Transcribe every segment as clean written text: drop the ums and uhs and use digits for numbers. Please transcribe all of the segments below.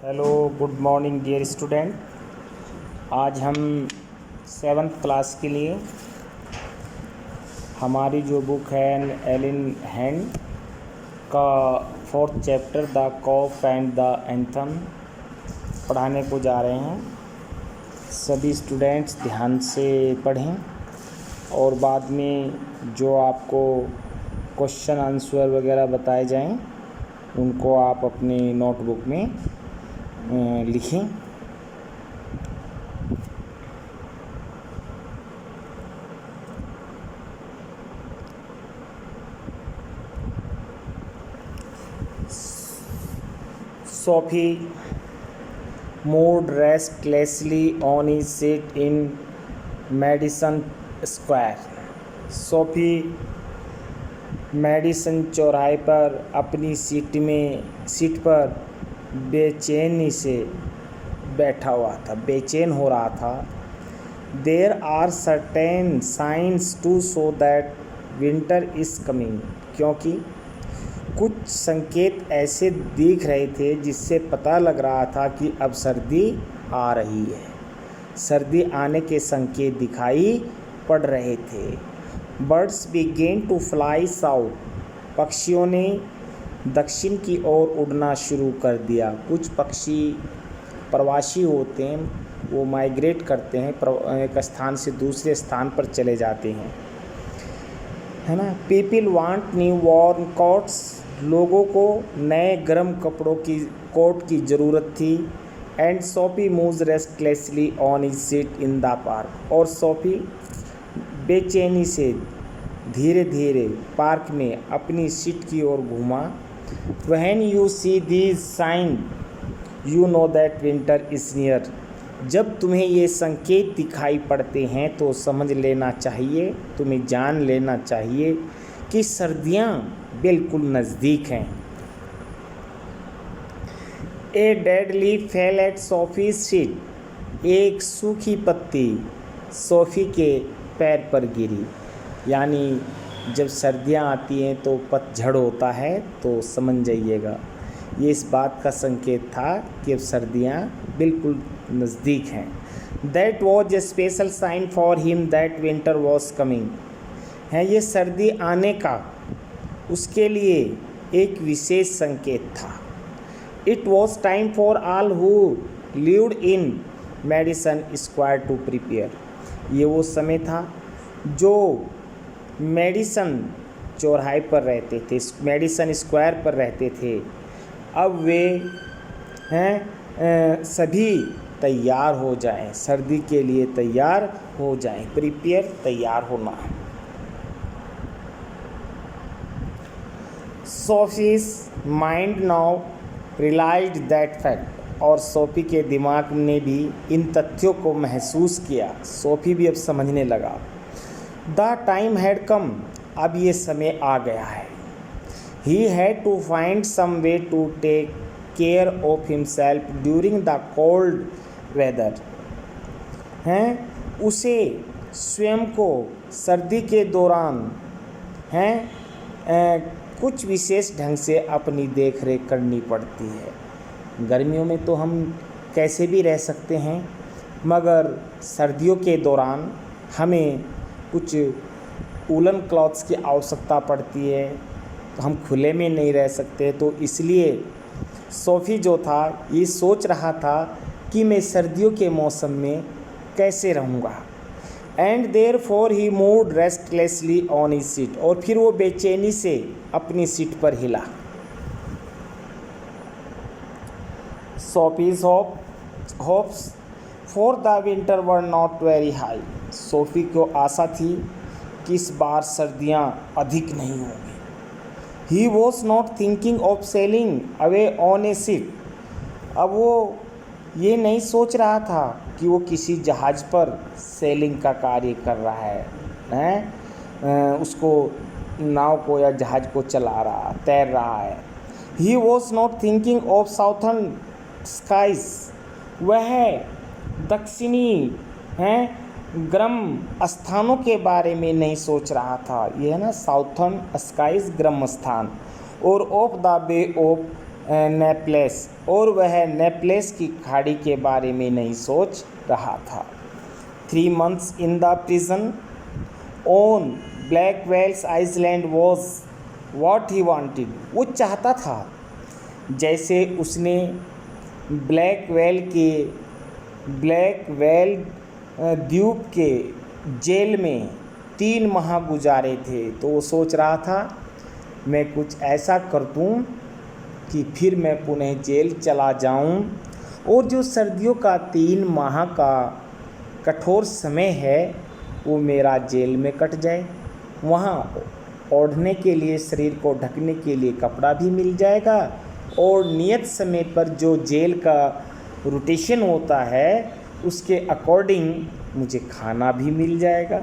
Hello, good morning dear student. आज हम 7th class के लिए हमारी जो बुक है एलिन हैंड का 4th chapter the cop and the anthem पढ़ाने को जा रहे हैं। सभी स्टूडेंट्स ध्यान से पढ़ें और बाद में जो आपको क्वेश्चन आंसर वगैरह बताए जाएं उनको आप अपनी नोटबुक में लिखें। Sophie moved restlessly on his seat in Madison Square. Soapy Madison चौराहे पर अपनी सीट पर बेचैनी से बैठा हुआ था, बेचैन हो रहा था। There are certain signs to show that winter is coming, क्योंकि कुछ संकेत ऐसे दिख रहे थे जिससे पता लग रहा था कि अब सर्दी आ रही है। सर्दी आने के संकेत दिखाई पड़ रहे थे। Birds began to fly south. पक्षियों ने दक्षिण की ओर उड़ना शुरू कर दिया। कुछ पक्षी प्रवासी होते हैं, वो माइग्रेट करते हैं, एक स्थान से दूसरे स्थान पर चले जाते हैं, है ना। People want new warm quotes, लोगों को नए गर्म कपड़ों की कोट की ज़रूरत थी। And Sophie moves restlessly on his seat in the park, और सोफी बेचैनी से धीरे धीरे पार्क में अपनी सीट की ओर घूमा। When you see these signs, you know that winter is near. जब तुम्हें ये संकेत दिखाई पड़ते हैं तो समझ लेना चाहिए, तुम्हें जान लेना चाहिए कि सर्दियाँ बिल्कुल नज़दीक हैं। A dead leaf fell at Sophie's feet. एक सूखी पत्ती सोफी के पैर पर गिरी। यानी जब सर्दियाँ आती हैं तो पतझड़ होता है, तो समझ जाइएगा ये इस बात का संकेत था कि अब सर्दियाँ बिल्कुल नज़दीक हैं। That was a special sign for him that winter was coming. है ये सर्दी आने का उसके लिए एक विशेष संकेत था। It was time for all who lived in Madison Square to prepare. ये वो समय था जो मेडिसन चौराहे पर रहते थे, मेडिसन स्क्वायर पर रहते थे। अब वे सभी तैयार हो जाएं, सर्दी के लिए तैयार हो जाएं। प्रिपेयर, तैयार होना। Soapy's mind now realized that fact, और सोफी के दिमाग ने भी इन तथ्यों को महसूस किया। सोफी भी अब समझने लगा। द टाइम हैड कम, अब ये समय आ गया है। He had to find some way to take care of himself during the cold weather. उसे स्वयं को सर्दी के दौरान कुछ विशेष ढंग से अपनी देख रेख करनी पड़ती है। गर्मियों में तो हम कैसे भी रह सकते हैं, मगर सर्दियों के दौरान हमें कुछ वूलन क्लॉथ्स की आवश्यकता पड़ती है, तो हम खुले में नहीं रह सकते। तो इसलिए सोफी जो था ये सोच रहा था कि मैं सर्दियों के मौसम में कैसे रहूँगा। And therefore he moved restlessly on his seat, और फिर वो बेचैनी से अपनी सीट पर हिला। Soapy's hopes for the winter were not very high. Soapy को आशा थी कि इस बार सर्दियाँ अधिक नहीं होंगी। ही was not thinking of selling away on A seat. अब वो ये नहीं सोच रहा था कि वो किसी जहाज़ पर सेलिंग का कार्य कर रहा है, उसको नाव को या जहाज़ को चला रहा, तैर रहा है। He was not thinking of southern skies, वह दक्षिणी गर्म स्थानों के बारे में नहीं सोच रहा था। यह है ना, साउथर्न स्काइज, गर्म स्थान। और ऑफ द बे ऑफ नेपलेस, और वह नेपलेस की खाड़ी के बारे में नहीं सोच रहा था। 3 months in the prison on Blackwell's Island was what he wanted. वो चाहता था जैसे उसने ब्लैकवेल द्वीप के जेल में 3 माह गुजारे थे, तो वो सोच रहा था मैं कुछ ऐसा कर दूं कि फिर मैं पुनः जेल चला जाऊं, और जो सर्दियों का 3 माह का कठोर समय है वो मेरा जेल में कट जाए। वहाँ ओढ़ने के लिए, शरीर को ढकने के लिए कपड़ा भी मिल जाएगा, और नियत समय पर जो जेल का रोटेशन होता है उसके अकॉर्डिंग मुझे खाना भी मिल जाएगा।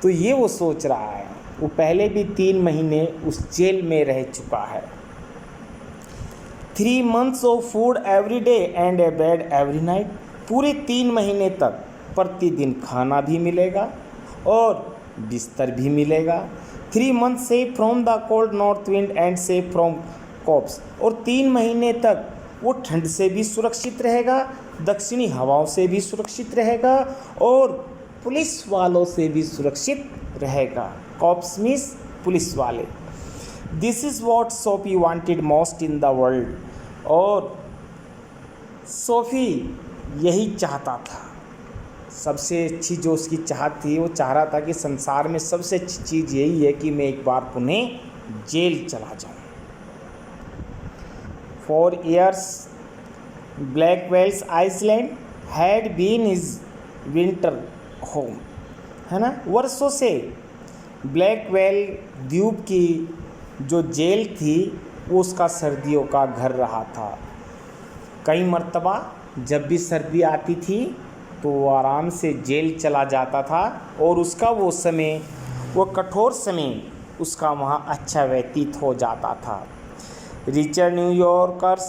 तो ये वो सोच रहा है। वो पहले भी 3 महीने उस जेल में रह चुका है। 3 months of food every day and a bed every night. पूरे 3 महीने तक प्रतिदिन खाना भी मिलेगा और बिस्तर भी मिलेगा। 3 months safe from the cold north wind and safe from cops. और 3 महीने तक वो ठंड से भी सुरक्षित रहेगा, दक्षिणी हवाओं से भी सुरक्षित रहेगा, और पुलिस वालों से भी सुरक्षित रहेगा। कॉप्स मीन्स पुलिस वाले। This is what Sophie wanted most in the world. और सोफी यही चाहता था, सबसे अच्छी जो उसकी चाहत थी, वो चाह रहा था कि संसार में सबसे अच्छी चीज़ यही है कि मैं एक बार पुनः जेल चला जाऊं। For years, Blackwell's Island had been his winter home, है ना। वर्षों से ब्लैकवेल द्वीप की जो जेल थी वो उसका सर्दियों का घर रहा था। कई मर्तबा जब भी सर्दी आती थी तो वो आराम से जेल चला जाता था, और उसका वो समय, वो कठोर समय उसका वहाँ अच्छा व्यतीत हो जाता था। Richer New Yorkers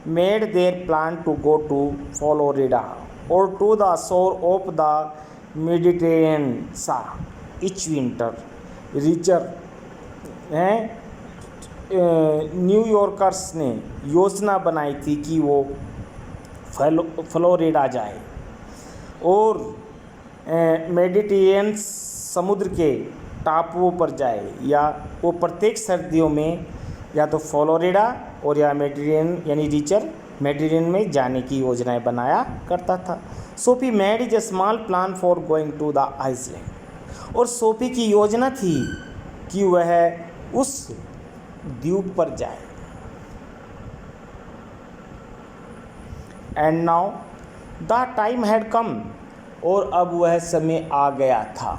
made their plan to go to Florida और to the shore of the Mediterranean सा इच विंटर। रिचर हैं न्यूयॉर्कर्स ने योजना बनाई थी कि वो फ्लोरिडा जाए और मेडिटेरेनियन समुद्र के टापुओं पर जाए, या वो प्रत्येक सर्दियों में या तो फ्लोरिडा और या मेडिटेरेनियन यानी रिचर मेडिटेरेनियन में जाने की योजनाएं बनाया करता था। Soapy made is a small plan for going to the island. और सोफी की योजना थी कि वह उस द्वीप पर जाए। And now the time had come. और अब वह समय आ गया था।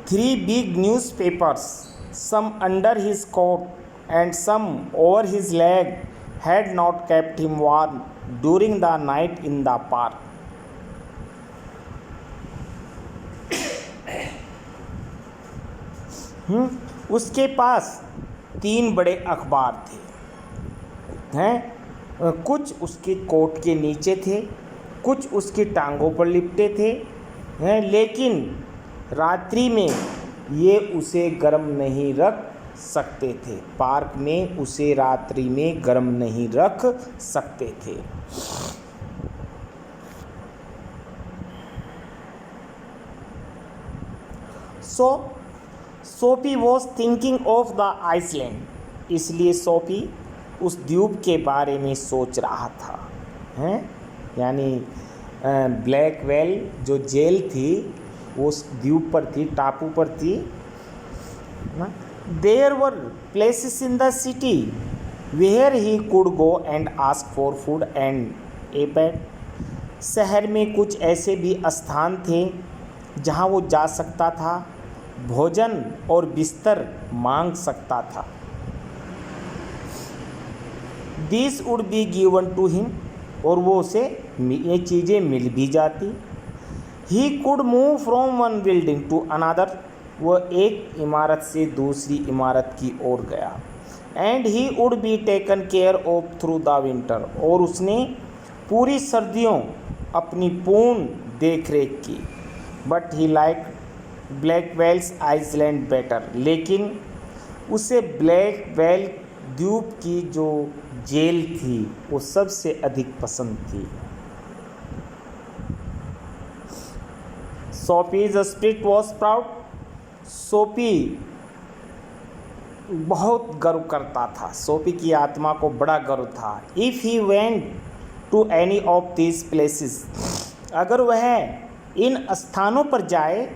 3 big newspapers, some under his coat and some over his leg, had not kept him warm during the night in the park. उसके पास 3 बड़े अखबार थे, हैं, कुछ उसके कोट के नीचे थे, कुछ उसकी टांगों पर लिपटे थे, हैं, लेकिन रात्रि में ये उसे गर्म नहीं रख सकते थे। पार्क में उसे रात्रि में गर्म नहीं रख सकते थे। Soapy was thinking of the island. इसलिए सोफी उस द्वीप के बारे में सोच रहा था, हैं, यानी ब्लैकवेल जो जेल थी वो उस द्वीप पर थी, टापू पर थी ना। There were places in the city where he could go and ask for food and a bed. शहर में कुछ ऐसे भी स्थान थे जहाँ वो जा सकता था, भोजन और बिस्तर मांग सकता था। This would be given to him. और वो उसे ये चीज़ें मिल भी जाती। He could move from one building to another. वह एक इमारत से दूसरी इमारत की ओर गया। And he would be taken care of through the winter. और उसने पूरी सर्दियों अपनी पूर्ण देख रेख की। But he like Blackwell's Island better. लेकिन उसे ब्लैकवेल द्वीप की जो जेल थी वो सबसे अधिक पसंद थी। Soapy's spirit was proud. Soapy बहुत गर्व करता था, सोफी की आत्मा को बड़ा गर्व था। If he went to any of this places, अगर वह इन स्थानों पर जाए,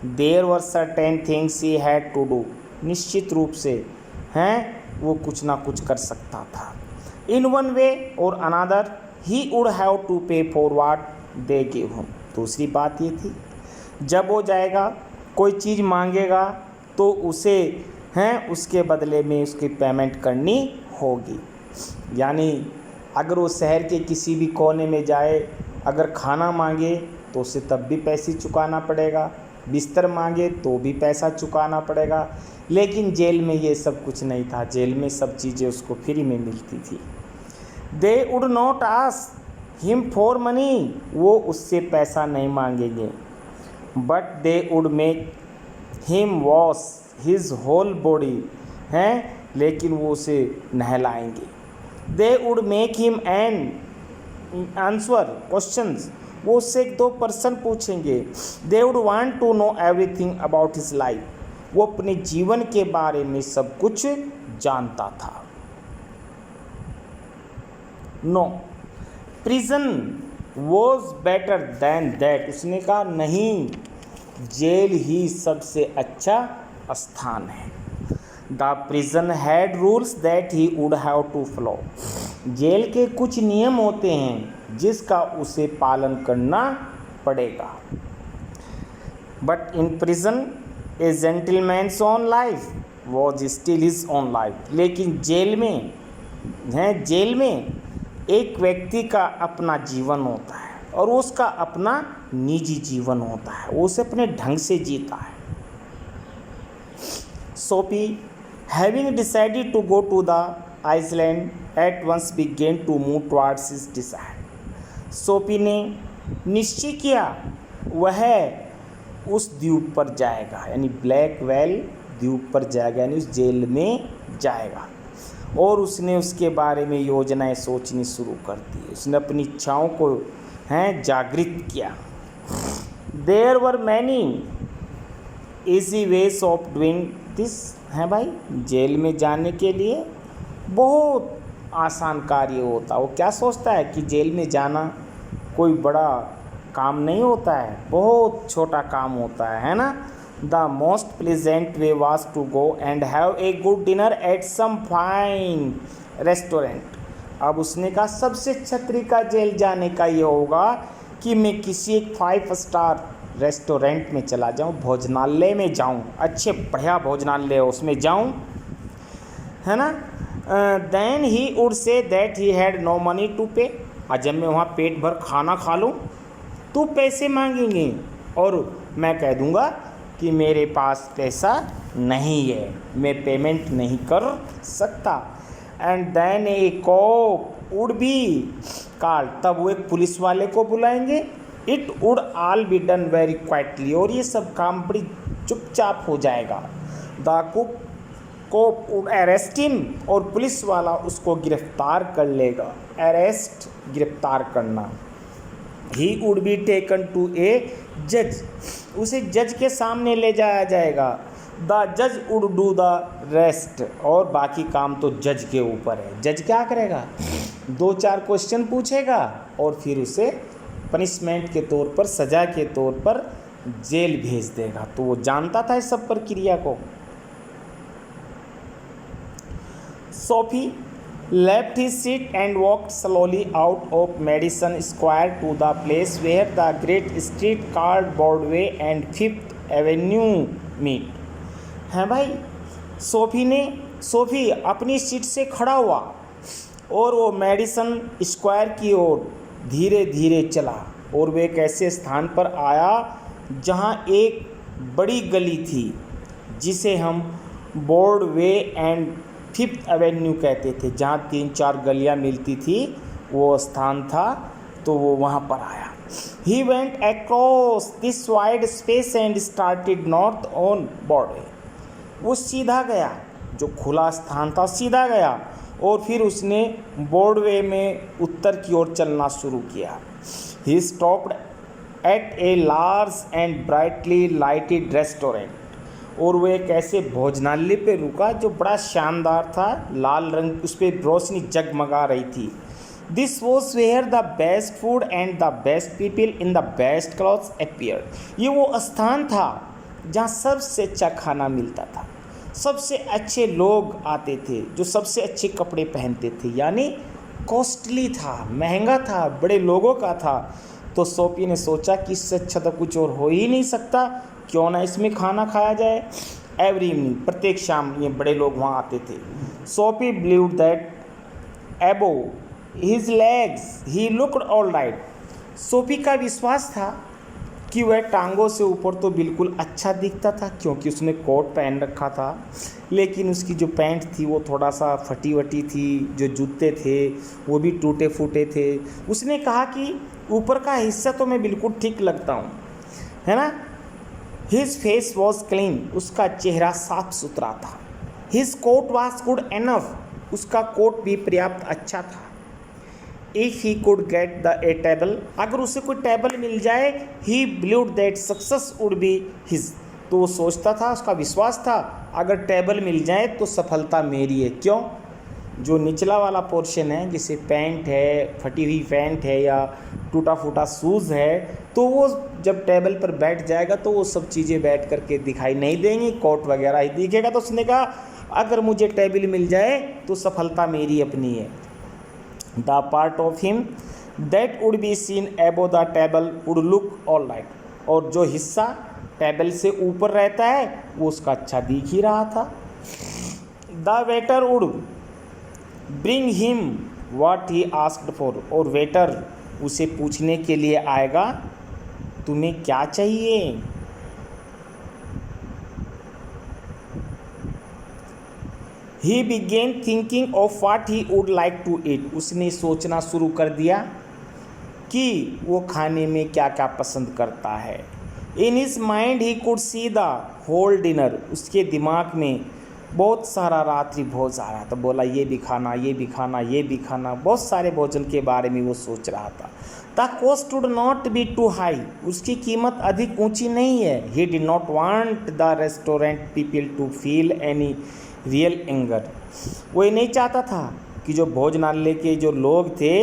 there were certain things he had to do, निश्चित रूप से हैं वो कुछ ना कुछ कर सकता था। इन वन वे और another he would have to pay for what they give him. दूसरी बात ये थी, जब वो जाएगा कोई चीज़ मांगेगा तो उसे हैं उसके बदले में उसकी पेमेंट करनी होगी। यानी अगर वो शहर के किसी भी कोने में जाए, अगर खाना मांगे तो उसे तब भी पैसे चुकाना पड़ेगा, बिस्तर मांगे तो भी पैसा चुकाना पड़ेगा। लेकिन जेल में ये सब कुछ नहीं था, जेल में सब चीज़ें उसको फ्री में मिलती थी। They would not ask him for money, वो उससे पैसा नहीं मांगेंगे। But they would make him wash his whole body, हैं लेकिन वो उसे नहलाएंगे। They would make him an answer questions, वो उससे 2 प्रश्न पूछेंगे। They would want to know everything about his life, वो अपने जीवन के बारे में सब कुछ जानता था। No prison was better than that, उसने कहा नहीं, जेल ही सबसे अच्छा स्थान है। The prison had rules that he would have to follow, जेल के कुछ नियम होते हैं जिसका उसे पालन करना पड़ेगा। But in prison A gentleman's own life was still his own life, लेकिन जेल में एक व्यक्ति का अपना जीवन होता है और उसका अपना निजी जीवन होता है, वो उसे अपने ढंग से जीता है। Soapy having decided to go to the island at once began to move towards his decide, Soapy ने निश्चय किया वह उस द्वीप पर जाएगा, यानी ब्लैक व्हेल द्वीप पर जाएगा, यानी उस जेल में जाएगा। और उसने उसके बारे में योजनाएं सोचनी शुरू कर दी, उसने अपनी इच्छाओं को जागृत किया। There were many easy ways of doing this, है भाई जेल में जाने के लिए बहुत आसान कार्य होता। वो क्या सोचता है कि जेल में जाना कोई बड़ा काम नहीं होता है, बहुत छोटा काम होता है ना। The most pleasant way was to go and have a good dinner at some fine restaurant. अब उसने कहा सबसे अच्छा तरीका जेल जाने का ये होगा कि मैं किसी एक 5 स्टार रेस्टोरेंट में चला जाऊं, भोजनालय में जाऊं, अच्छे बढ़िया भोजनालय उसमें जाऊं, है ना। Then he would say that he had no money to pay, और जब मैं वहाँ पेट भर खाना खा लूँ तो पैसे मांगेंगे और मैं कह दूँगा कि मेरे पास पैसा नहीं है, मैं पेमेंट नहीं कर सकता। And then a cop would be called, तब वो एक पुलिस वाले को बुलाएंगे। It would all be done very quietly, और ये सब काम बड़ी चुपचाप हो जाएगा। The cop would arrest him, और पुलिस वाला उसको गिरफ्तार कर लेगा। अरेस्ट गिरफ्तार करना। He would be taken to a जज, उसे जज के सामने ले जाया जाएगा। द जज वुड डू द रेस्ट, और बाकी काम तो जज के ऊपर है। जज क्या करेगा, 2-4 क्वेश्चन पूछेगा और फिर उसे पनिशमेंट के तौर पर, सज़ा के तौर पर जेल भेज देगा। तो वो जानता था इस सब प्रक्रिया को। Sophie left his seat and walked slowly out of Madison Square to the place where the great street called Broadway and Fifth Avenue meet। हैं भाई, सोफी अपनी सीट से खड़ा हुआ और वो मेडिसन स्क्वायर की ओर धीरे धीरे चला, और वे एक ऐसे स्थान पर आया जहाँ एक बड़ी गली थी जिसे हम ब्रॉडवे एंड 5th एवेन्यू कहते थे, जहाँ 3-4 गलियाँ मिलती थी, वो स्थान था। तो वो वहाँ पर आया। He went across this wide space and started north on Broadway, वो सीधा गया जो खुला स्थान था सीधा गया और फिर उसने ब्रॉडवे में उत्तर की ओर चलना शुरू किया। He stopped at a large and brightly lighted restaurant, और वो एक ऐसे भोजनालय पे रुका जो बड़ा शानदार था, लाल रंग उस पर रोशनी जगमगा रही थी। This was where the best food and the best people in the best clothes appeared. ये वो स्थान था जहाँ सबसे अच्छा खाना मिलता था, सबसे अच्छे लोग आते थे जो सबसे अच्छे कपड़े पहनते थे, यानी कॉस्टली था, महंगा था, बड़े लोगों का था। तो सोफी ने सोचा कि इससे अच्छा तो कुछ और हो ही नहीं सकता, क्यों ना इसमें खाना खाया जाए। एवरी इवनिंग, प्रत्येक शाम ये बड़े लोग वहाँ आते थे। Sophie believed that above his legs he looked all right. Sophie का विश्वास था कि वह टांगों से ऊपर तो बिल्कुल अच्छा दिखता था क्योंकि उसने कोट पहन रखा था, लेकिन उसकी जो पैंट थी वो थोड़ा सा फटी वटी थी, जो जूते थे वो भी टूटे फूटे थे। उसने कहा कि ऊपर का हिस्सा तो मैं बिल्कुल ठीक लगता हूँ, है ना। हिज फेस वॉज क्लीन, उसका चेहरा साफ सुथरा था। His coat was good enough, उसका कोट भी पर्याप्त अच्छा था। If he could get the A table, अगर उसे कोई टेबल मिल जाए, ही believed that success would be his, तो वो सोचता था, उसका विश्वास था अगर टेबल मिल जाए तो सफलता मेरी है। क्यों? जो निचला वाला पोर्शन है, जैसे पैंट है, फटी हुई पैंट है या टूटा फूटा शूज़ है, तो वो जब टेबल पर बैठ जाएगा तो वो सब चीज़ें बैठ करके दिखाई नहीं देंगी, कोट वगैरह ही दिखेगा। तो उसने कहा अगर मुझे टेबल मिल जाए तो सफलता मेरी अपनी है। The part of him that would be seen above the table would look all right, और जो हिस्सा टेबल से ऊपर रहता है वो उसका अच्छा दिख ही रहा था। The waiter would bring him what he asked for, और वेटर उसे पूछने के लिए आएगा तुम्हें क्या चाहिए। He began thinking of what he would like to eat, उसने सोचना शुरू कर दिया कि वो खाने में क्या क्या पसंद करता है। In his mind he could see the whole dinner, उसके दिमाग में बहुत सारा रात्रि भोज आ रहा था। बोला ये भी खाना, ये भी खाना, ये भी खाना, बहुत सारे भोजन के बारे में वो सोच रहा था। The cost would not be too high, उसकी कीमत अधिक ऊंची नहीं है। He did not want the restaurant people to feel any real anger, वो ये नहीं चाहता था कि जो भोजनालय के जो लोग थे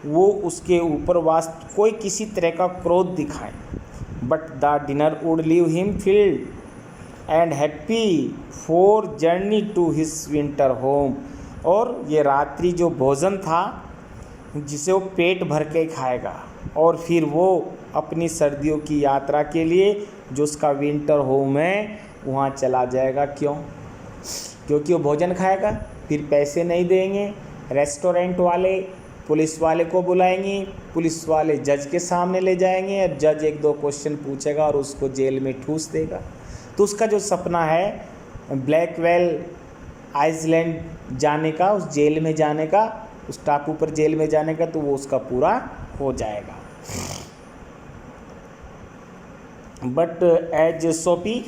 वो उसके ऊपर कोई किसी तरह का क्रोध दिखाएं। But the dinner would leave him filled and happy for journey to his winter home, और ये रात्रि जो भोजन था जिसे वो पेट भर के खाएगा और फिर वो अपनी सर्दियों की यात्रा के लिए जो उसका विंटर होम है वहाँ चला जाएगा। क्यों? क्योंकि वो भोजन खाएगा, फिर पैसे नहीं देंगे, रेस्टोरेंट वाले पुलिस वाले को बुलाएंगे, पुलिस वाले जज के सामने ले जाएंगे और जज एक दो क्वेश्चन पूछेगा और उसको जेल में ठूस देगा। तो उसका जो सपना है ब्लैकवेल आइसलैंड जाने का, उस जेल में जाने का, उस टापू पर जेल में जाने का, तो वो उसका पूरा हो जाएगा। But as Soapy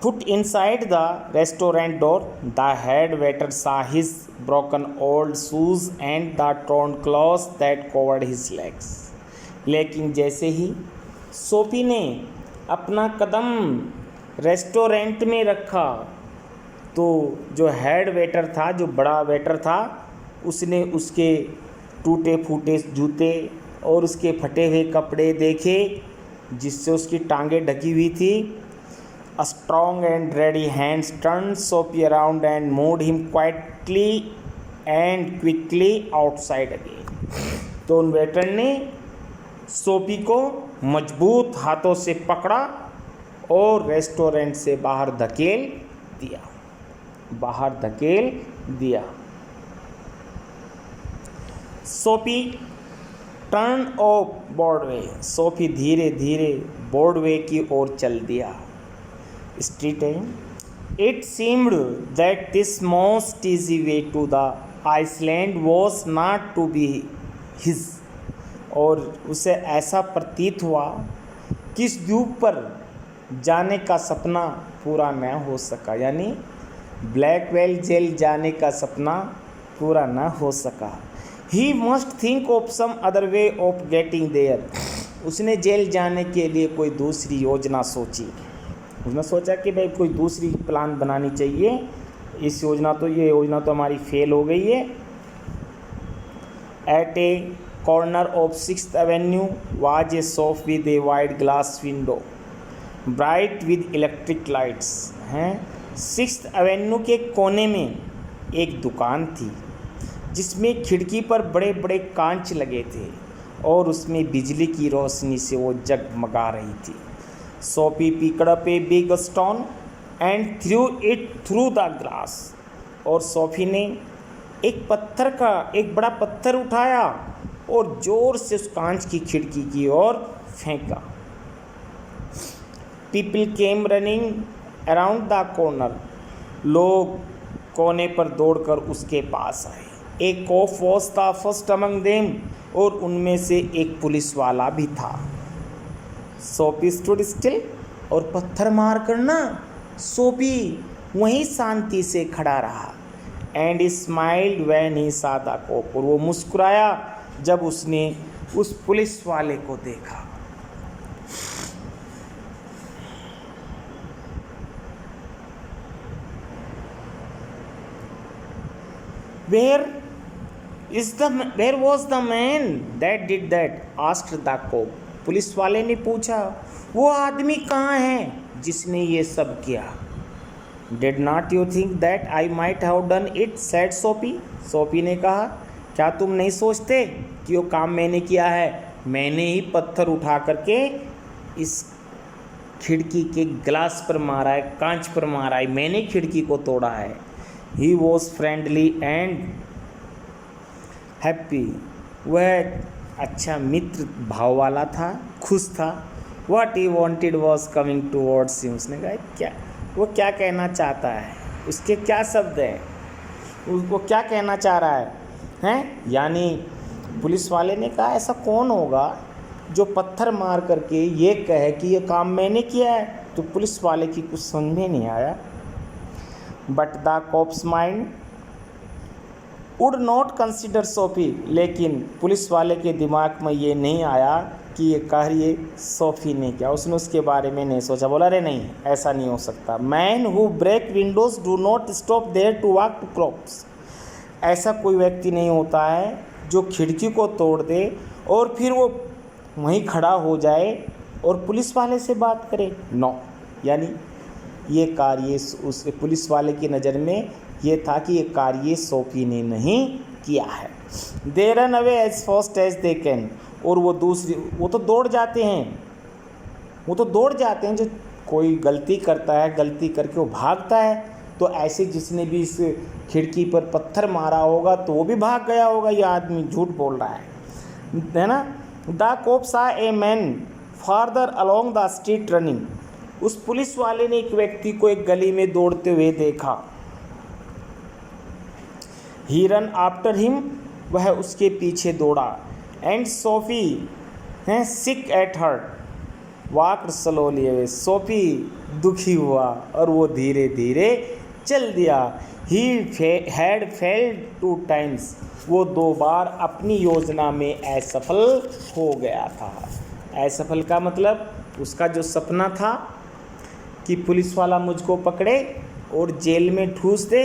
put inside the restaurant door, the head waiter saw his broken old shoes and the torn clothes that covered his legs. लेकिन जैसे ही सोफी ने अपना कदम रेस्टोरेंट में रखा तो जो हेड वेटर था, जो बड़ा वेटर था, उसने उसके टूटे फूटे जूते और उसके फटे हुए कपड़े देखे जिससे उसकी टांगें ढकी हुई थी। A strong and ready hands turned Sophie around and moved him quietly and quickly outside again. तो उन वेटर ने सोफी को मजबूत हाथों से पकड़ा और रेस्टोरेंट से बाहर धकेल दिया। Soapy turn off Broadway, Soapy धीरे धीरे ब्रॉडवे की ओर चल दिया। स्ट्रीट है। It seemed that this most easy way to the island was not to be his, और उसे ऐसा प्रतीत हुआ कि इस द्वीप पर जाने का सपना पूरा न हो सका, यानी ब्लैकवेल जेल जाने का सपना पूरा न हो सका। He must think of some other way of getting there. उसने जेल जाने के लिए कोई दूसरी योजना सोची। उसने सोचा कि भाई कोई दूसरी प्लान बनानी चाहिए, ये योजना तो हमारी फेल हो गई है। At a corner of 6th Avenue was a shop with a wide glass window bright with electric lights. हैं 6th Avenue के कोने में एक दुकान थी जिसमें खिड़की पर बड़े बड़े कांच लगे थे और उसमें बिजली की रोशनी से वो जगमगा रही थी। Sophie picked up a big stone and through it through the glass. और सोफी ने एक बड़ा पत्थर उठाया और जोर से उस कांच की खिड़की की ओर फेंका। People came running around the corner. लोग कोने पर दौड़कर उसके पास आए। एक cop was the first among them. और उनमें से एक पुलिस वाला भी था। Soapy stood still. और पत्थर मार कर ना सोफी वहीं शांति से खड़ा रहा। And smiled when he saw the cop. और वो मुस्कुराया जब उसने उस पुलिस वाले को देखा। Where was the man that did that? asked the cop. Police वाले ने पूछा, वो आदमी कहाँ है जिसने ये सब किया? Did not you think that I might have done it? said Sophie. Sophie ने कहा, क्या तुम नहीं सोचते कि वो काम मैंने किया है? मैंने ही पत्थर उठा करके इस खिड़की के ग्लास पर मारा है, कांच पर मारा है, मैंने खिड़की को तोड़ा है। He was friendly and happy. वह अच्छा मित्र भाव वाला था, खुश था। What he wanted was coming towards him. उसने कहा वो क्या कहना चाहता है, उसके क्या शब्द हैं, वो क्या कहना चाह रहा है यानी पुलिस वाले ने कहा ऐसा कौन होगा जो पत्थर मार करके ये कहे कि ये काम मैंने किया है। तो पुलिस वाले की कुछ समझ में नहीं आया। But the cop's mind would not consider Soapy. लेकिन पुलिस वाले के दिमाग में ये नहीं आया कि ये कार्य सोफी ने किया। उसने उसके बारे में नहीं सोचा। बोला अरे नहीं, ऐसा नहीं हो सकता। Men who break windows do not stop there to walk to cops. ऐसा कोई व्यक्ति नहीं होता है जो खिड़की को तोड़ दे और फिर वो वहीं खड़ा हो जाए और पुलिस वाले से बात करे। नो, यानी ये कार्य उस पुलिस वाले की नज़र में ये था कि ये कार्य सोफी ने नहीं किया है। They run away as fast as they can. और वो तो दौड़ जाते हैं। जो कोई गलती करता है, गलती करके वो भागता है, तो ऐसे जिसने भी इस खिड़की पर पत्थर मारा होगा तो वो भी भाग गया होगा। ये आदमी झूठ बोल रहा है ना। द कोप सा a man farther along the street running. उस पुलिस वाले ने एक व्यक्ति को एक गली में दौड़ते हुए देखा। He ran after him. वह उसके पीछे दौड़ा। And Soapy sick at heart walked slowly away. Soapy दुखी हुआ और वो धीरे धीरे चल दिया। He had failed 2 times। वो 2 बार अपनी योजना में असफल हो गया था। असफल का मतलब उसका जो सपना था कि पुलिस वाला मुझको पकड़े और जेल में ठूस दे,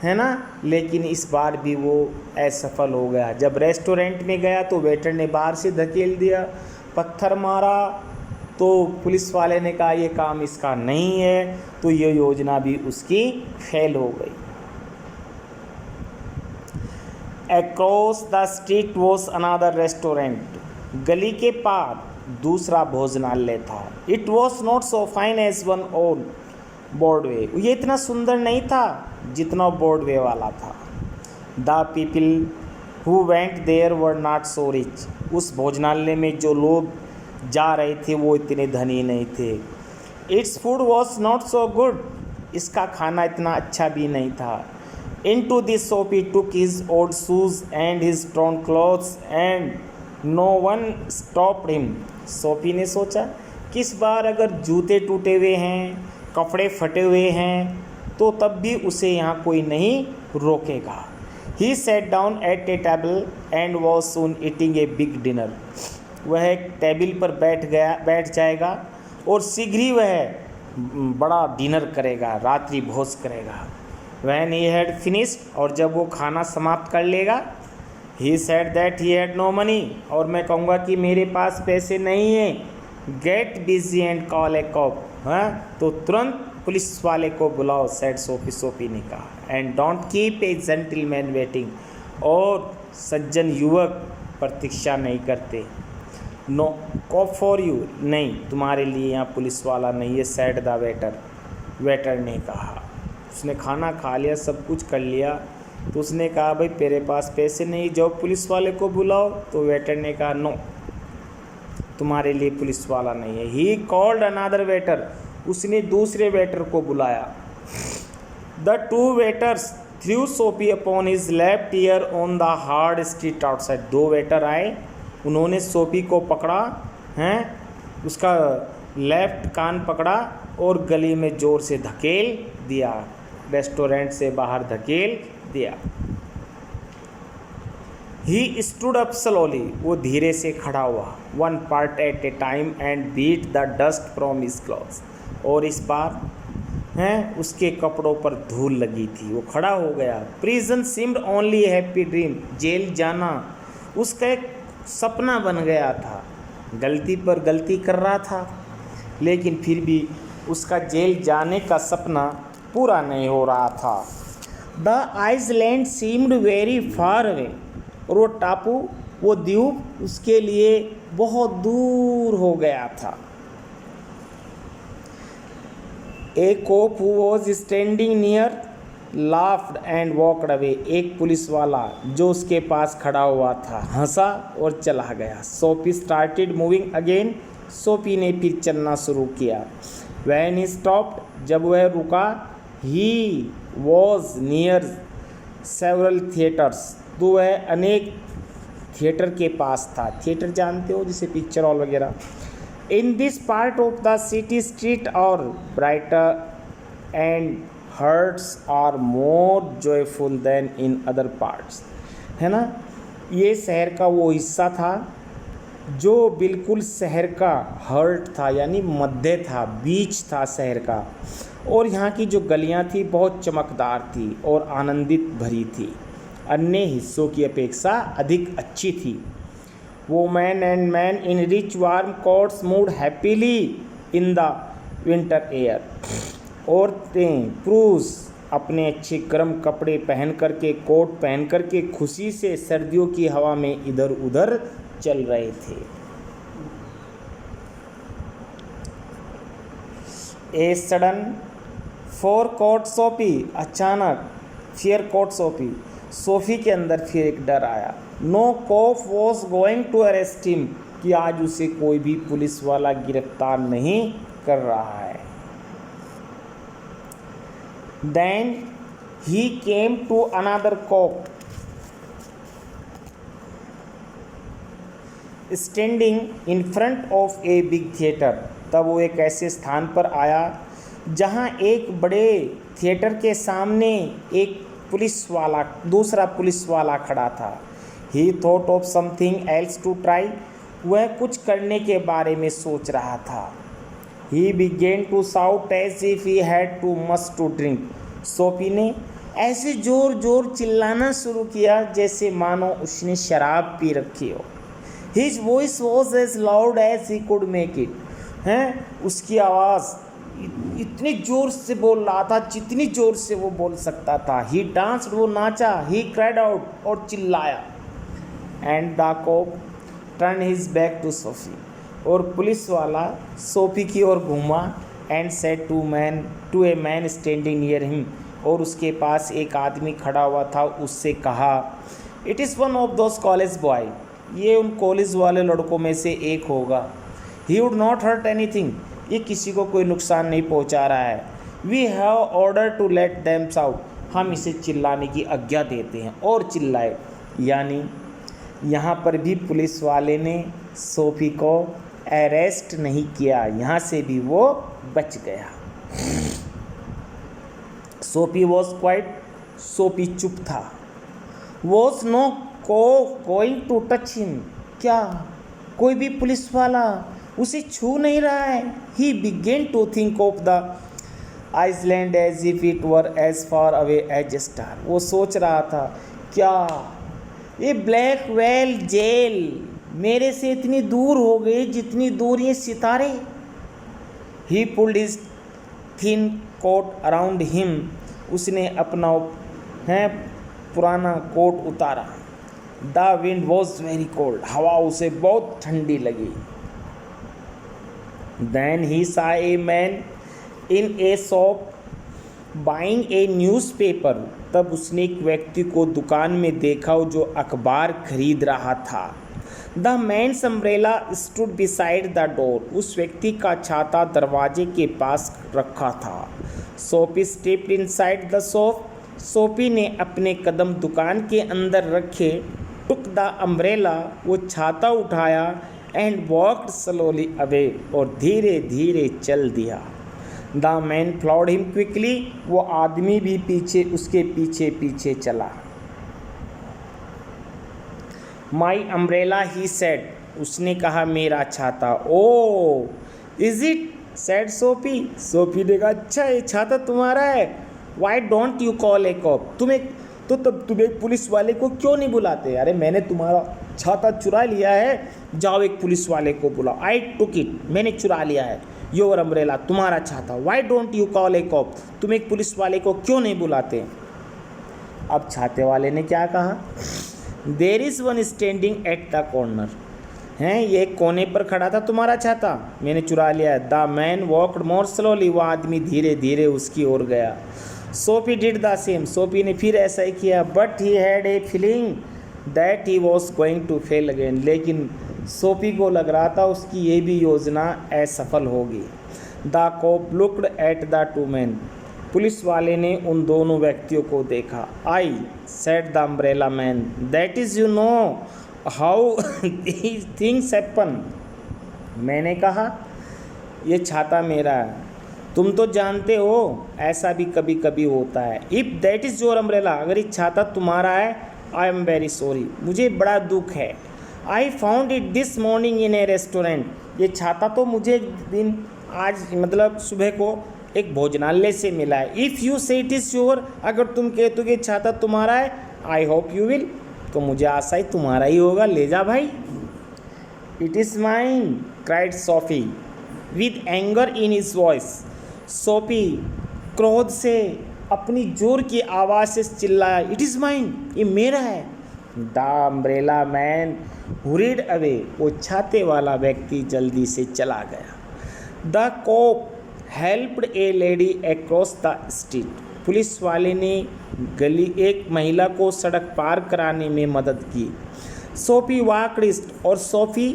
है ना, लेकिन इस बार भी वो असफल हो गया। जब रेस्टोरेंट में गया तो वेटर ने बाहर से धकेल दिया, पत्थर मारा, तो पुलिस वाले ने कहा ये काम इसका नहीं है, तो ये योजना भी उसकी फेल हो गई। Across the street was another restaurant. गली के पार दूसरा भोजनालय था। It was not so fine as one on Broadway. ये इतना सुंदर नहीं था जितना ब्रॉडवे वाला था। The people who went there were not so rich. उस भोजनालय में जो लोग जा रहे थे वो इतने धनी नहीं थे। Its food was not so good. इसका खाना इतना अच्छा भी नहीं था। Into this Sophie took his old shoes and his torn clothes and no one stopped him. Sophie ने सोचा किस बार अगर जूते टूटे हुए हैं, कपड़े फटे हुए हैं, तो तब भी उसे यहाँ कोई नहीं रोकेगा। He sat down at a table and was soon eating a big dinner. वह एक टेबल पर बैठ जाएगा और शीघ्र ही वह बड़ा डिनर करेगा, रात्रि भोज करेगा। When he had finished, और जब वो खाना समाप्त कर लेगा, he said that he had no money, और मैं कहूँगा कि मेरे पास पैसे नहीं हैं। Get busy and call a cop, हाँ तो तुरंत पुलिस वाले को बुलाओ, said सोफी, सोफी ने कहा। And don't keep a gentleman waiting, और सज्जन युवक प्रतीक्षा नहीं करते। नो कॉप फॉर यू, नहीं तुम्हारे लिए यहाँ पुलिस वाला नहीं है, said the waiter, वेटर ने कहा। उसने खाना खा लिया, सब कुछ कर लिया, तो उसने कहा भाई मेरे पास पैसे नहीं, जाओ पुलिस वाले को बुलाओ। तो वेटर ने कहा नो, तुम्हारे लिए पुलिस वाला नहीं है। ही कॉल्ड अनदर वेटर, उसने दूसरे वेटर को बुलाया। The two waiters through Sophie upon his left ear on the hard street outside. दो वेटर आए, उन्होंने सोफी को पकड़ा, हैं उसका लेफ्ट कान पकड़ा और गली में ज़ोर से धकेल दिया, रेस्टोरेंट से बाहर धकेल दिया। ही स्टूड अप स्लोली, वो धीरे से खड़ा हुआ, one part at a time and beat the dust from his clothes. और इस बार हैं उसके कपड़ों पर धूल लगी थी, वो खड़ा हो गया। Prison seemed only happy dream, जेल जाना उसका एक सपना बन गया था। गलती पर गलती कर रहा था, लेकिन फिर भी उसका जेल जाने का सपना पूरा नहीं हो रहा था। The island seemed very far away, और वो टापू, वो द्वीप उसके लिए बहुत दूर हो गया था। A cop who was standing near laughed and walked away, एक पुलिस वाला जो उसके पास खड़ा हुआ था हंसा और चला गया। Sophie started moving again, Sophie ने फिर चलना शुरू किया। When he stopped, जब वह रुका, he was near several theatres, तो वह अनेक थिएटर के पास था। थिएटर जानते हो, जैसे पिक्चर हॉल वगैरह। In this part of the city, street are brighter and hearts are more joyful than in other parts, है ना। ये शहर का वो हिस्सा था जो बिल्कुल शहर का हर्ट था, यानी मध्य था, बीच था शहर का, और यहाँ की जो गलियाँ थी बहुत चमकदार थी और आनंदित भरी थी, अन्य हिस्सों की अपेक्षा अधिक अच्छी थी। Women and man in rich warm quotes moved happily in the winter air, औरतें पुरुष अपने अच्छे गर्म कपड़े पहन करके, कोट पहन करके खुशी से सर्दियों की हवा में इधर उधर चल रहे थे। A sudden fear caught Soapy, अचानक फियर कोट सोफी, सोफी के अंदर फिर एक डर आया। No cop was going to arrest him, कि आज उसे कोई भी पुलिस वाला गिरफ्तार नहीं कर रहा है। Then he came to another cop standing in front of a big theatre, तब वो एक ऐसे स्थान पर आया जहाँ एक बड़े थिएटर के सामने एक पुलिस वाला, दूसरा पुलिस वाला खड़ा था। He thought of something else to try, वह कुछ करने के बारे में सोच रहा था। He began to shout as if he had too much to drink, Soapy ने ऐसे जोर जोर चिल्लाना शुरू किया जैसे मानो उसने शराब पी रखी हो। His voice was as loud as he could make it, हैं उसकी आवाज़ इतनी ज़ोर से बोल रहा था जितनी ज़ोर से वो बोल सकता था। He danced, वो नाचा। He cried out, और चिल्लाया। And the cop turned his back to Sophie, और पुलिस वाला सोफी की ओर घूमा। And said to a man standing near him, और उसके पास एक आदमी खड़ा हुआ था, उससे कहा, It is one of those college boy, ये उन कॉलेज वाले लड़कों में से एक होगा। He would not hurt anything, ये किसी को कोई नुकसान नहीं पहुंचा रहा है। We have order to let them shout, हम इसे चिल्लाने की आज्ञा देते हैं, और चिल्लाए। यानी यहाँ पर भी पुलिस वाले ने सोफी को अरेस्ट नहीं किया, यहाँ से भी वो बच गया। सोफी वॉज क्वाइट, सोफी चुप था। Was no going to touch him, क्या कोई भी पुलिस वाला उसे छू नहीं रहा है। He began to think of the island as if it were as far away as a star. वो सोच रहा था, क्या ये ब्लैक वेल जेल मेरे से इतनी दूर हो गई जितनी दूर ये सितारे। He pulled his thin coat around him, उसने अपना पुराना कोट उतारा। The wind was very cold, हवा उसे बहुत ठंडी लगी। Then he saw a man in a shop buying a newspaper, तब उसने एक व्यक्ति को दुकान में देखा जो अखबार खरीद रहा था। The man's umbrella stood beside the door, उस व्यक्ति का छाता दरवाजे के पास रखा था। Soapy stepped inside the shop, Soapy ने अपने कदम दुकान के अंदर रखे। टुक द अम्ब्रेला, वो छाता उठाया। एंड वॉक्ड स्लोली अवे, और धीरे धीरे चल दिया। The man followed him quickly, वो आदमी भी उसके पीछे पीछे चला। माई अम्ब्रेला ही सेड, उसने कहा मेरा छाता। Oh is it said Soapy, Soapy ने कहा अच्छा ये छाता तुम्हारा है। Why don't you call a cop, तुम्हें पुलिस वाले को क्यों नहीं बुलाते। अरे मैंने तुम्हारा छाता चुरा लिया है, जाओ एक पुलिस वाले को बुलाओ। आई टुक इट, मैंने चुरा लिया है योर अम्ब्रेला, तुम्हारा छाता। Why don't you call a cop, तुम एक पुलिस वाले को क्यों नहीं बुलाते। अब छाते वाले ने क्या कहा, there is one standing at the corner, हैं ये कोने पर खड़ा था तुम्हारा छाता, मैंने चुरा लिया है। The man walked more slowly, वह आदमी धीरे धीरे उसकी ओर गया। Soapy did the same, Soapy ने फिर ऐसा ही किया। But he had a feeling that he was going to fail again, लेकिन सोफी को लग रहा था उसकी ये भी योजना असफल होगी। The cop looked at the two men, पुलिस वाले ने उन दोनों व्यक्तियों को देखा। I said the umbrella man, that is you know how things happen, मैंने कहा ये छाता मेरा है, तुम तो जानते हो ऐसा भी कभी कभी होता है। If that is your umbrella, अगर ये छाता तुम्हारा है, आई एम वेरी सॉरी, मुझे बड़ा दुख है। I found it this morning in A restaurant, ये छाता तो मुझे दिन आज मतलब सुबह को एक भोजनालय से मिला है। इफ़ यू से इट इज़ योर, अगर तुम कहते हो कि छाता तुम्हारा है, आई होप यू विल, तो मुझे आशा ही तुम्हारा ही होगा, ले जा भाई। It is mine cried Sophie with anger in his voice, Sophie क्रोध से अपनी जोर की आवाज़ से चिल्लाया, इट इज़ माइन, ये मेरा है। The umbrella man hurried away, वो छाते वाला व्यक्ति जल्दी से चला गया। The cop helped a lady across the street, पुलिस वाले ने एक महिला को सड़क पार कराने में मदद की। सोफी वॉक्ड ईस्ट, और सोफी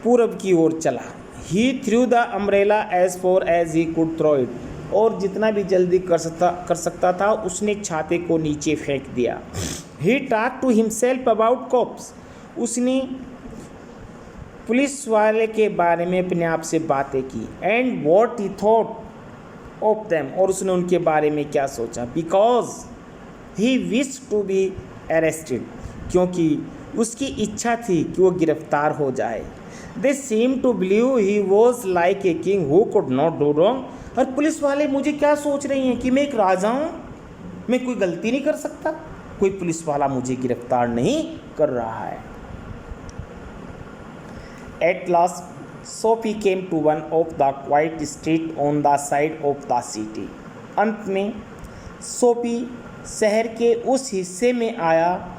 पूरब की ओर चला। He threw the umbrella as far as he could throw it, और जितना भी जल्दी कर सकता था उसने छाते को नीचे फेंक दिया। He talk to himself about cops, उसने पुलिस वाले के बारे में अपने आप से बातें की। And what he thought of them, और उसने उनके बारे में क्या सोचा। Because he wish to be arrested, क्योंकि उसकी इच्छा थी कि वो गिरफ्तार हो जाए। They seem to believe he was like a king who could not do wrong, और पुलिस वाले मुझे क्या सोच रही हैं कि मैं एक राजा हूँ, मैं कोई गलती नहीं कर सकता, कोई पुलिस वाला मुझे गिरफ्तार नहीं कर रहा है। At last Soapy came to one of the quiet street on the side of the city, अंत में सोफी शहर के उस हिस्से में आया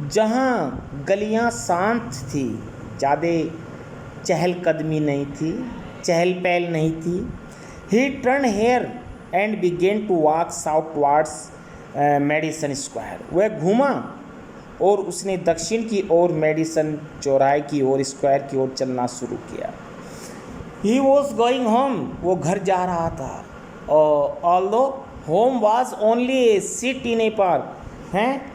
जहाँ गलियाँ शांत थी, ज़्यादा चहलकदमी नहीं थी, चहल पहल नहीं थी। He turn here and began to walk southwards Madison Square, वह घूमा और उसने दक्षिण की ओर मेडिसन चौराहे की ओर स्क्वायर की ओर चलना शुरू किया। ही वॉज गोइंग होम, वो घर जा रहा था। Although home was only A seat in A park, हैं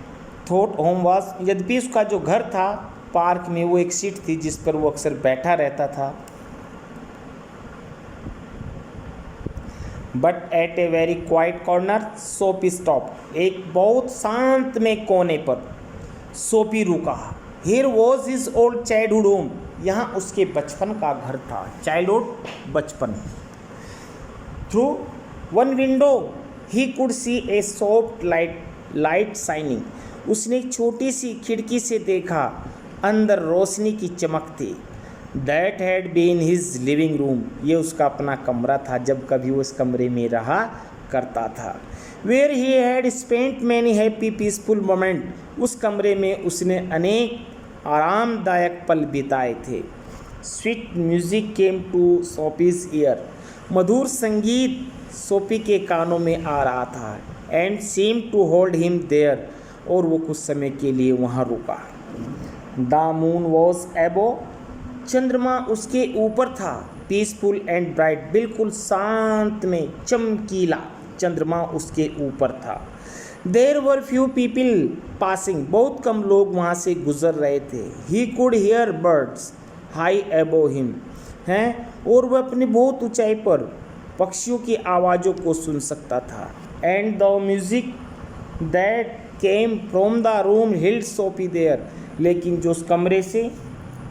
थॉट होम वॉज, यद्यपि उसका जो घर था पार्क में वो एक सीट थी जिस पर वो अक्सर बैठा रहता था। But at a very quite corner Sophie stop. एक बहुत शांत में कोने पर सोफी रुका। Here was his old childhood home. यहाँ उसके बचपन का घर था। चाइल्डहुड, बचपन। Through one window he could see A soft light shining. उसने एक छोटी सी खिड़की से देखा, अंदर रोशनी की चमक थी। That had been his living room. ये उसका अपना कमरा था जब कभी वो उस कमरे में रहा करता था। Where he had spent many happy peaceful moment. उस कमरे में उसने अनेक आरामदायक पल बिताए थे। Sweet music came to Soapy's ear. मधुर संगीत सोफी के कानों में आ रहा था। And seem to hold him there. और वो कुछ समय के लिए वहाँ रुका। द मून वॉज एबो। चंद्रमा उसके ऊपर था। Peaceful and bright. बिल्कुल शांत में चमकीला चंद्रमा उसके ऊपर था। देर वर फ्यू पीपल पासिंग। बहुत कम लोग वहाँ से गुजर रहे थे। He could hear birds high एबो हिम। हैं, और वह अपनी बहुत ऊंचाई पर पक्षियों की आवाज़ों को सुन सकता था। And the music that came from the room held Soapy there. लेकिन जो उस कमरे से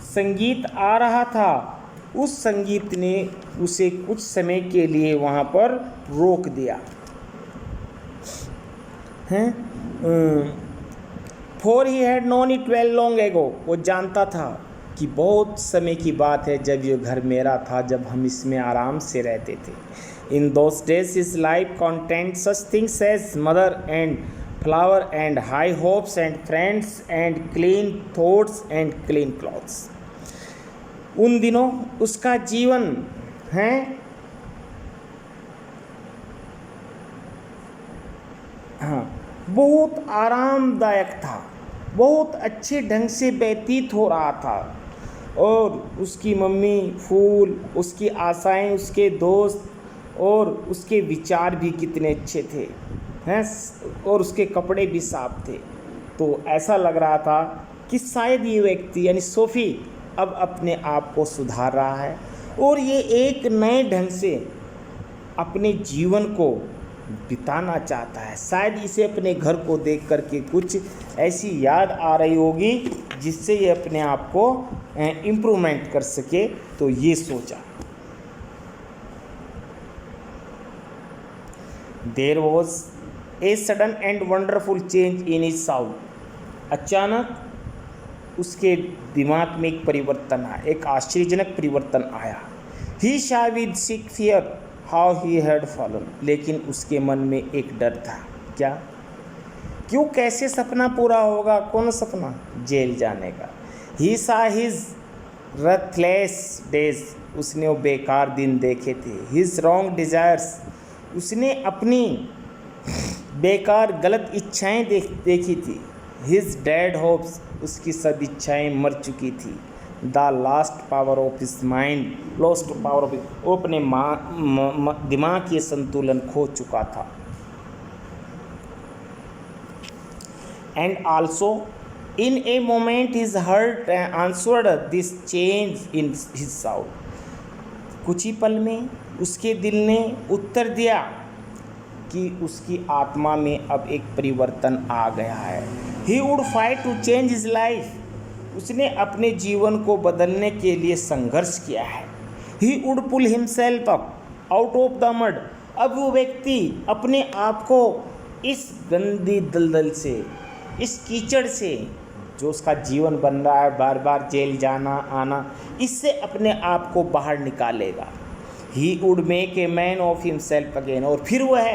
संगीत आ रहा था, उस संगीत ने उसे कुछ समय के लिए वहाँ पर रोक दिया। हैं, for he had known it well long ago. वो जानता था कि बहुत समय की बात है जब ये घर मेरा था, जब हम इसमें आराम से रहते थे। In those days his life contained such things as mother and flower and high hopes and friends and clean thoughts and clean clothes. उन दिनों उसका जीवन है बहुत आरामदायक था, बहुत अच्छे ढंग से व्यतीत हो रहा था। और उसकी मम्मी, फूल, उसकी आशाएं, उसके दोस्त और उसके विचार भी कितने अच्छे थे हैं, और उसके कपड़े भी साफ थे। तो ऐसा लग रहा था कि शायद ये व्यक्ति यानी सोफ़ी अब अपने आप को सुधार रहा है और ये एक नए ढंग से अपने जीवन को बिताना चाहता है। शायद इसे अपने घर को देख करके कुछ ऐसी याद आ रही होगी जिससे ये अपने आप को इम्प्रूवमेंट कर सके, तो ये सोचा। There was a sudden and wonderful change in his sound. अचानक उसके दिमाग में एक परिवर्तन आया, एक आश्चर्यजनक परिवर्तन आया। ही शा with sick fear how he had fallen. लेकिन उसके मन में एक डर था। क्या? क्यों? कैसे सपना पूरा होगा? कौन सपना? जेल जाने का। ही सा हिज रथलेस डेज। उसने वो बेकार दिन देखे थे। His wrong desires. उसने अपनी बेकार गलत इच्छाएं देखी थी। His dead hopes. उसकी सब इच्छाएं मर चुकी थी। The last power of his mind lost power of. वो अपने दिमाग के संतुलन खो चुका था। And also in a moment his heart answered this change in his sound. कुछ ही पल में उसके दिल ने उत्तर दिया कि उसकी आत्मा में अब एक परिवर्तन आ गया है। He would fight to change his life. उसने अपने जीवन को बदलने के लिए संघर्ष किया है। He would pull himself up out of the mud. अब वो व्यक्ति अपने आप को इस गंदी दलदल से, इस कीचड़ से, जो उसका जीवन बन रहा है, बार बार जेल जाना आना, इससे अपने आप को बाहर निकालेगा। He would make a man of himself again. और फिर वह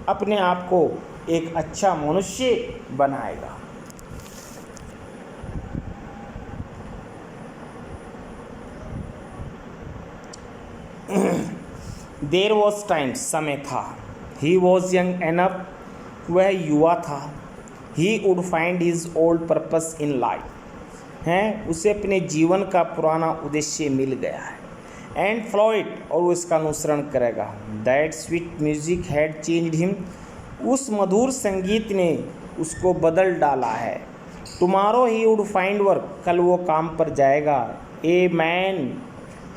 अपने आप को एक अच्छा मनुष्य बनाएगा। There was time. समय था। He was young enough. वह युवा था। ही would find his old purpose in life. हैं, उसे अपने जीवन का पुराना उद्देश्य मिल गया है। And follow it. और वो इसका अनुसरण करेगा। That sweet music had changed him. उस मधुर संगीत ने उसको बदल डाला है। Tomorrow he would find work, कल वो काम पर जाएगा। A man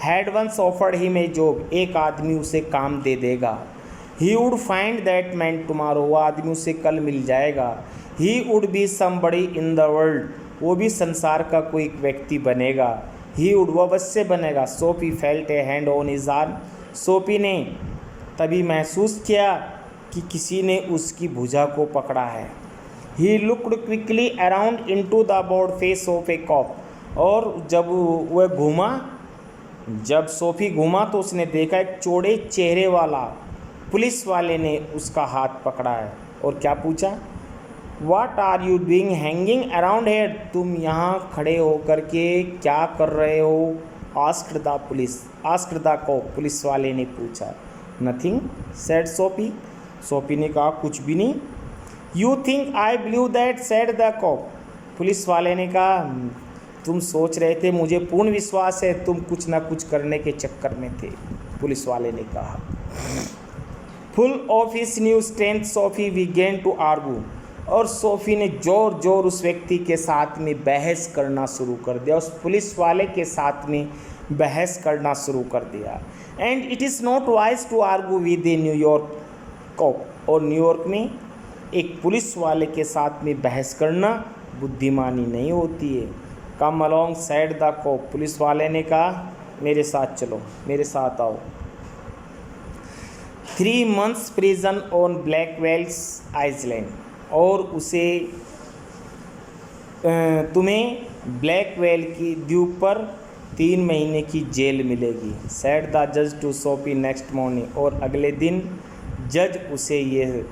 had once offered him a job, एक आदमी उसे काम दे देगा। He would find that man tomorrow, वो आदमी उसे कल मिल जाएगा। He would be somebody in the world, वो भी संसार का कोई एक व्यक्ति बनेगा। ही वुड, वो अवश्य बनेगा। Sophie felt A hand on his arm, Sophie ने तभी महसूस किया कि किसी ने उसकी भुजा को पकड़ा है। He looked quickly around into the bored face of a cop, और जब वह घूमा, जब सोफी घूमा तो उसने देखा एक चौड़े चेहरे वाला पुलिस वाले ने उसका हाथ पकड़ा है और क्या पूछा, what are you doing hanging around here, तुम यहाँ खड़े होकर के क्या कर रहे हो। Asked the police, asked the cop, पुलिस वाले ने पूछा। नथिंग सेड सोफी, सोफी ने कहा कुछ भी नहीं। You think I believe that said the cop, पुलिस वाले ने कहा तुम सोच रहे थे, मुझे पूर्ण विश्वास है तुम कुछ ना कुछ करने के चक्कर में थे, पुलिस वाले ने कहा। Full of his new strength Soapy began to argue, और सोफी ने जोर जोर उस व्यक्ति के साथ में बहस करना शुरू कर दिया, उस पुलिस वाले के साथ में बहस करना शुरू कर दिया। And it is not wise to argue with a New York cop, और न्यूयॉर्क में एक पुलिस वाले के साथ में बहस करना बुद्धिमानी नहीं होती है। Come along said the cop, पुलिस वाले ने कहा मेरे साथ चलो, मेरे साथ आओ। 3 months prison on Blackwell's Iceland, और उसे तुम्हें ब्लैकवेल की द्वीप पर 3 महीने की जेल मिलेगी। सैड द जज टू सोफी नेक्स्ट मॉर्निंग, और अगले दिन जज उसे ये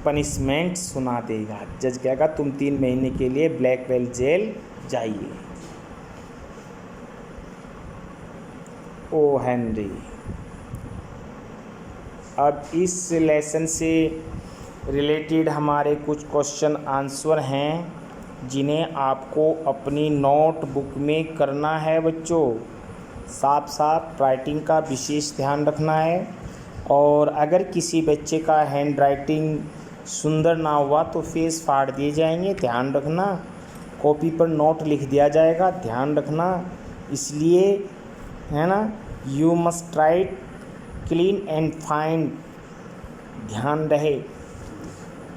पनिशमेंट सुना देगा। जज कहेगा तुम 3 महीने के लिए ब्लैकवेल जेल जाइए। ओ हेनरी, अब इस लेसन से रिलेटेड हमारे कुछ क्वेश्चन आंसर हैं जिन्हें आपको अपनी नोटबुक में करना है बच्चों। साफ साफ राइटिंग का विशेष ध्यान रखना है, और अगर किसी बच्चे का हैंड राइटिंग सुंदर ना हुआ तो फेस फाड़ दिए जाएंगे, ध्यान रखना। कॉपी पर नोट लिख दिया जाएगा, ध्यान रखना। इसलिए है ना, you must write clean and fine, ध्यान रहे।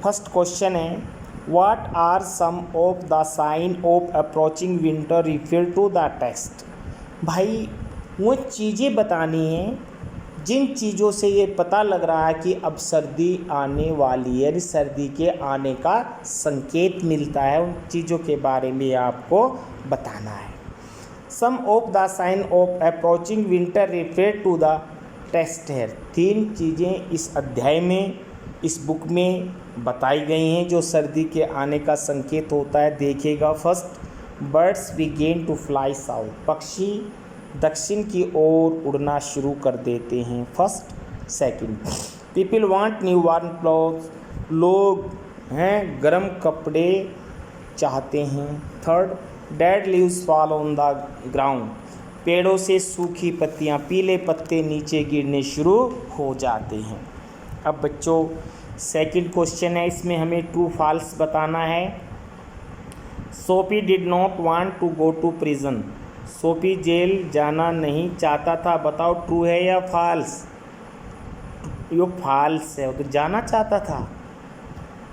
फर्स्ट क्वेश्चन है, what are some of the sign of approaching winter refer to the text. भाई वो चीज़ें बतानी हैं जिन चीज़ों से ये पता लग रहा है कि अब सर्दी आने वाली है, यानी सर्दी के आने का संकेत मिलता है, उन चीज़ों के बारे में आपको बताना है। Some of the sign of approaching winter refer to the text है। 3 चीज़ें इस अध्याय में, इस बुक में बताई गई हैं जो सर्दी के आने का संकेत होता है। देखिएगा, first, birds begin to fly south, पक्षी दक्षिण की ओर उड़ना शुरू कर देते हैं। First. Second, people want new warm clothes, लोग हैं गर्म कपड़े चाहते हैं। Third, dead leaves fall on the ground, पेड़ों से सूखी पत्तियां, पीले पत्ते नीचे गिरने शुरू हो जाते हैं। अब बच्चों सेकंड क्वेश्चन है, इसमें हमें ट्रू फॉल्स बताना है। Soapy did not want to go to prison, Soapy जेल जाना नहीं चाहता था। बताओ ट्रू है या फॉल्स। यो फॉल्स है, वो तो जाना चाहता था।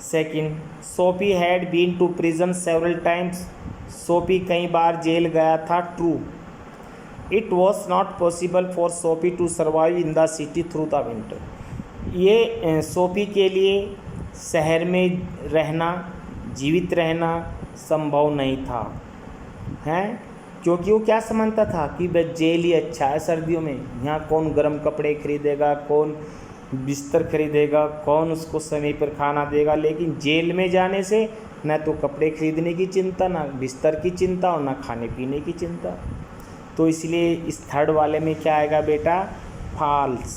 Second, Soapy had been to prison several times, Soapy कई बार जेल गया था। True. It was not possible for Soapy to survive in the city through the winter, ये सोफी के लिए शहर में रहना, जीवित रहना संभव नहीं था, हैं, क्योंकि वो क्या समझता था कि बस जेल ही अच्छा है सर्दियों में। यहाँ कौन गर्म कपड़े खरीदेगा, कौन बिस्तर खरीदेगा, कौन उसको समय पर खाना देगा। लेकिन जेल में जाने से न तो कपड़े खरीदने की चिंता, ना बिस्तर की चिंता, और ना खाने पीने की चिंता। तो इसलिए इस थर्ड वाले में क्या आएगा बेटा, false.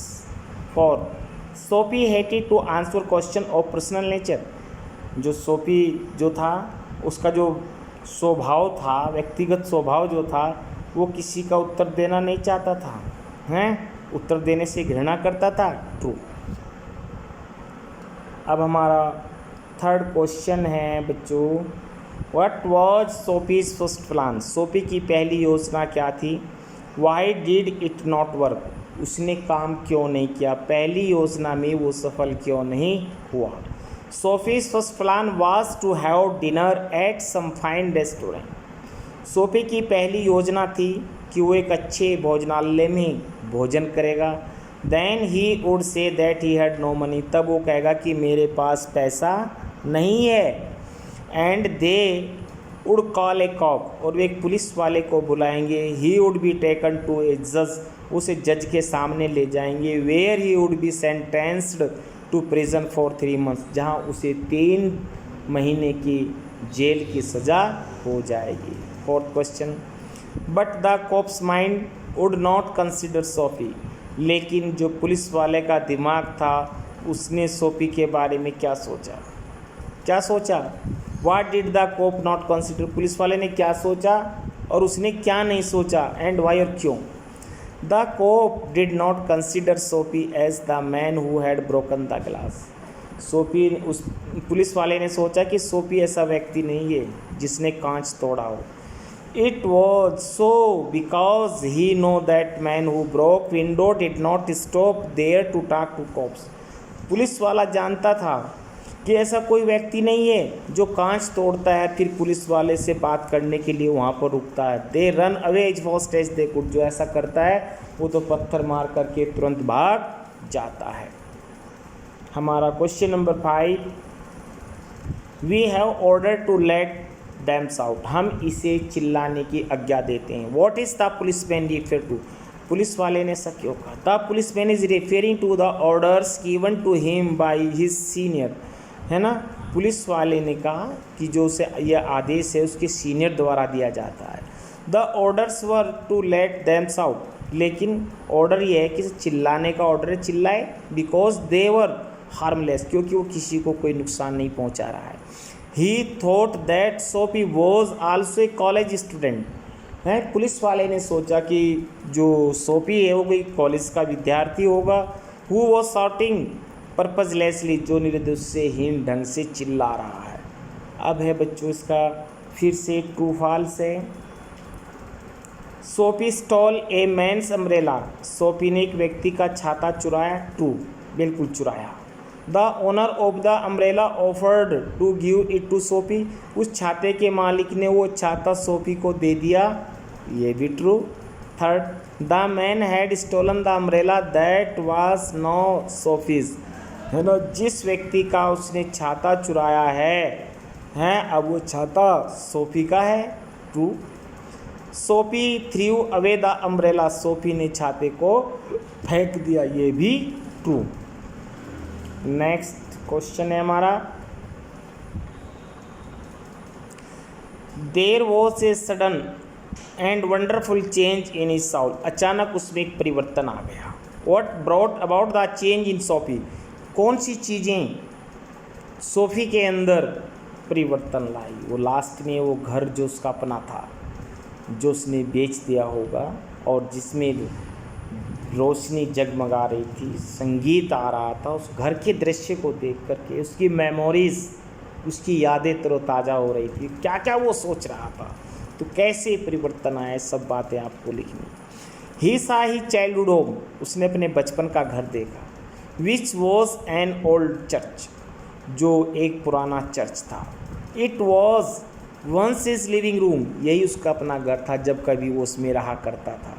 Fourth, Soapy hated to answer question of personal nature, जो सोफी जो था उसका जो स्वभाव था, व्यक्तिगत स्वभाव जो था, वो किसी का उत्तर देना नहीं चाहता था, हैं, उत्तर देने से घृणा करता था। ट्रू। अब हमारा थर्ड क्वेश्चन है बच्चों, what was Soapy's first plan, Soapy की पहली योजना क्या थी। Why did it not work, उसने काम क्यों नहीं किया, पहली योजना में वो सफल क्यों नहीं हुआ। Soapy's first plan was to have dinner at some fine restaurant, Soapy की पहली योजना थी कि वो एक अच्छे भोजनालय में भोजन करेगा। Then he would say that he had no money, तब वो कहेगा कि मेरे पास पैसा नहीं है। And they would call a cop, और वे एक पुलिस वाले को बुलाएंगे। He would be taken to a जज, उसे जज के सामने ले जाएंगे। Where he would be sentenced to prison for 3 months, जहाँ उसे 3 महीने की जेल की सज़ा हो जाएगी। 4th question, but the cop's mind would not consider Soapy, लेकिन जो पुलिस वाले का दिमाग था उसने सोफी के बारे में क्या सोचा, क्या सोचा। What did the cop not consider, पुलिस वाले ने क्या सोचा और उसने क्या नहीं सोचा, एंड वाई, और क्यों। The cop did not consider Soapy as the man who had broken the glass, Soapy, उस पुलिस वाले ने सोचा कि सोफी ऐसा व्यक्ति नहीं है जिसने कांच तोड़ा हो। It was so because he knew that man who broke window did not stop there to talk to cops, पुलिस वाला जानता था कि ऐसा कोई व्यक्ति नहीं है जो कांच तोड़ता है फिर पुलिस वाले से बात करने के लिए वहाँ पर रुकता है। They run away as fast as they could, जो ऐसा करता है वो तो पत्थर मार करके तुरंत भाग जाता है। हमारा question number 5, we have order to let them out, हम इसे चिल्लाने की आज्ञा देते हैं। What is the policeman refer to, police वाले ने ऐसा क्यों कहा। The policeman is referring to the orders given to him by his senior, है ना, पुलिस वाले ने कहा कि जो उसे यह आदेश है उसके सीनियर द्वारा दिया जाता है। The orders were to let them's out, लेकिन ऑर्डर ये है कि चिल्लाने का ऑर्डर है, चिल्लाए, बिकॉज दे वर हार्मलेस, क्योंकि वो किसी को कोई नुकसान नहीं पहुंचा रहा है। ही thought that Sophie was also a college student, है, पुलिस वाले ने सोचा कि जो सोफी है वो कोई कॉलेज का विद्यार्थी होगा। हु वॉज शॉटिंग पर्पजलेसली, जो निर्दोषहीन ढंग से चिल्ला रहा है। अब है बच्चों इसका फिर से ट्रू फॉल्स है। Sophie stole a man's umbrella, Sophie ने एक व्यक्ति का छाता चुराया। ट्रू, बिल्कुल चुराया। The owner of the umbrella offered to give it to Sophie, उस छाते के मालिक ने वो छाता सोफी को दे दिया, ये भी true. Third, the man had stolen the umbrella that was no Sophie's, है ना, जिस व्यक्ति का उसने छाता चुराया है अब वो छाता सोफी का है। True. Sophie through away the umbrella, Sophie ने छाते को फेंक दिया, ये भी ट्रू। नेक्स्ट क्वेश्चन है हमारा, there was a sudden and wonderful change in his soul, अचानक उसमें एक परिवर्तन आ गया। What brought about the change in Sophie, कौन सी चीज़ें सोफी के अंदर परिवर्तन लाई। वो लास्ट में वो घर जो उसका अपना था, जो उसने बेच दिया होगा और जिसमें रोशनी जगमगा रही थी, संगीत आ रहा था, उस घर के दृश्य को देख करके उसकी मेमोरीज, उसकी यादें तरोताज़ा हो रही थी। क्या क्या वो सोच रहा था, तो कैसे परिवर्तन आए, सब बातें आपको लिखनी। ही सा ही चाइल्डहुड होम, उसने अपने बचपन का घर देखा। Which was an old church, जो एक पुराना चर्च था। It was once his living room, यही उसका अपना घर था जब कभी वो उसमें रहा करता था।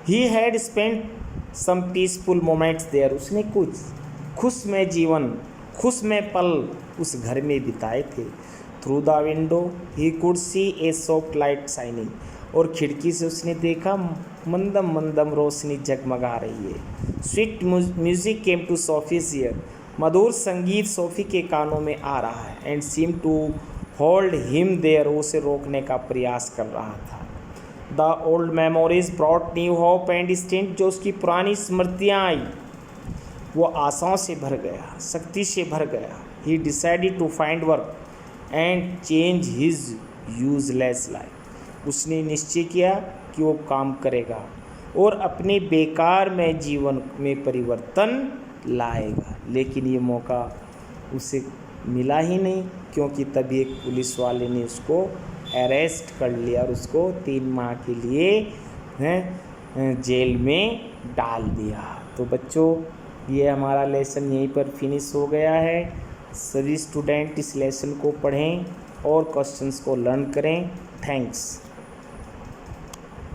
He had spent some peaceful moments there, उसने कुछ खुशमय जीवन, खुशमय पल उस घर में बिताए थे। Through the window he could see A soft light shining, और खिड़की से उसने देखा मंदम मंदम रोशनी जगमगा रही है। Sweet music came to Soapy's ear, मधुर संगीत सोफी के कानों में आ रहा है। And seem to hold him there, उसे रोकने का प्रयास कर रहा था। The old memories brought new hope and strength, जो उसकी पुरानी स्मृतियाँ आई वो आशाओं से भर गया, शक्ति से भर गया। He decided to find work and change his useless life, उसने निश्चय किया कि वो काम करेगा और अपने बेकार में जीवन में परिवर्तन लाएगा। लेकिन ये मौका उसे मिला ही नहीं, क्योंकि तभी एक पुलिस वाले ने उसको अरेस्ट कर लिया और उसको 3 माह के लिए जेल में डाल दिया। तो बच्चों, ये हमारा लेसन यहीं पर फिनिश हो गया है। सभी स्टूडेंट इस लेसन को पढ़ें और क्वेश्चंस को लर्न करें। थैंक्स।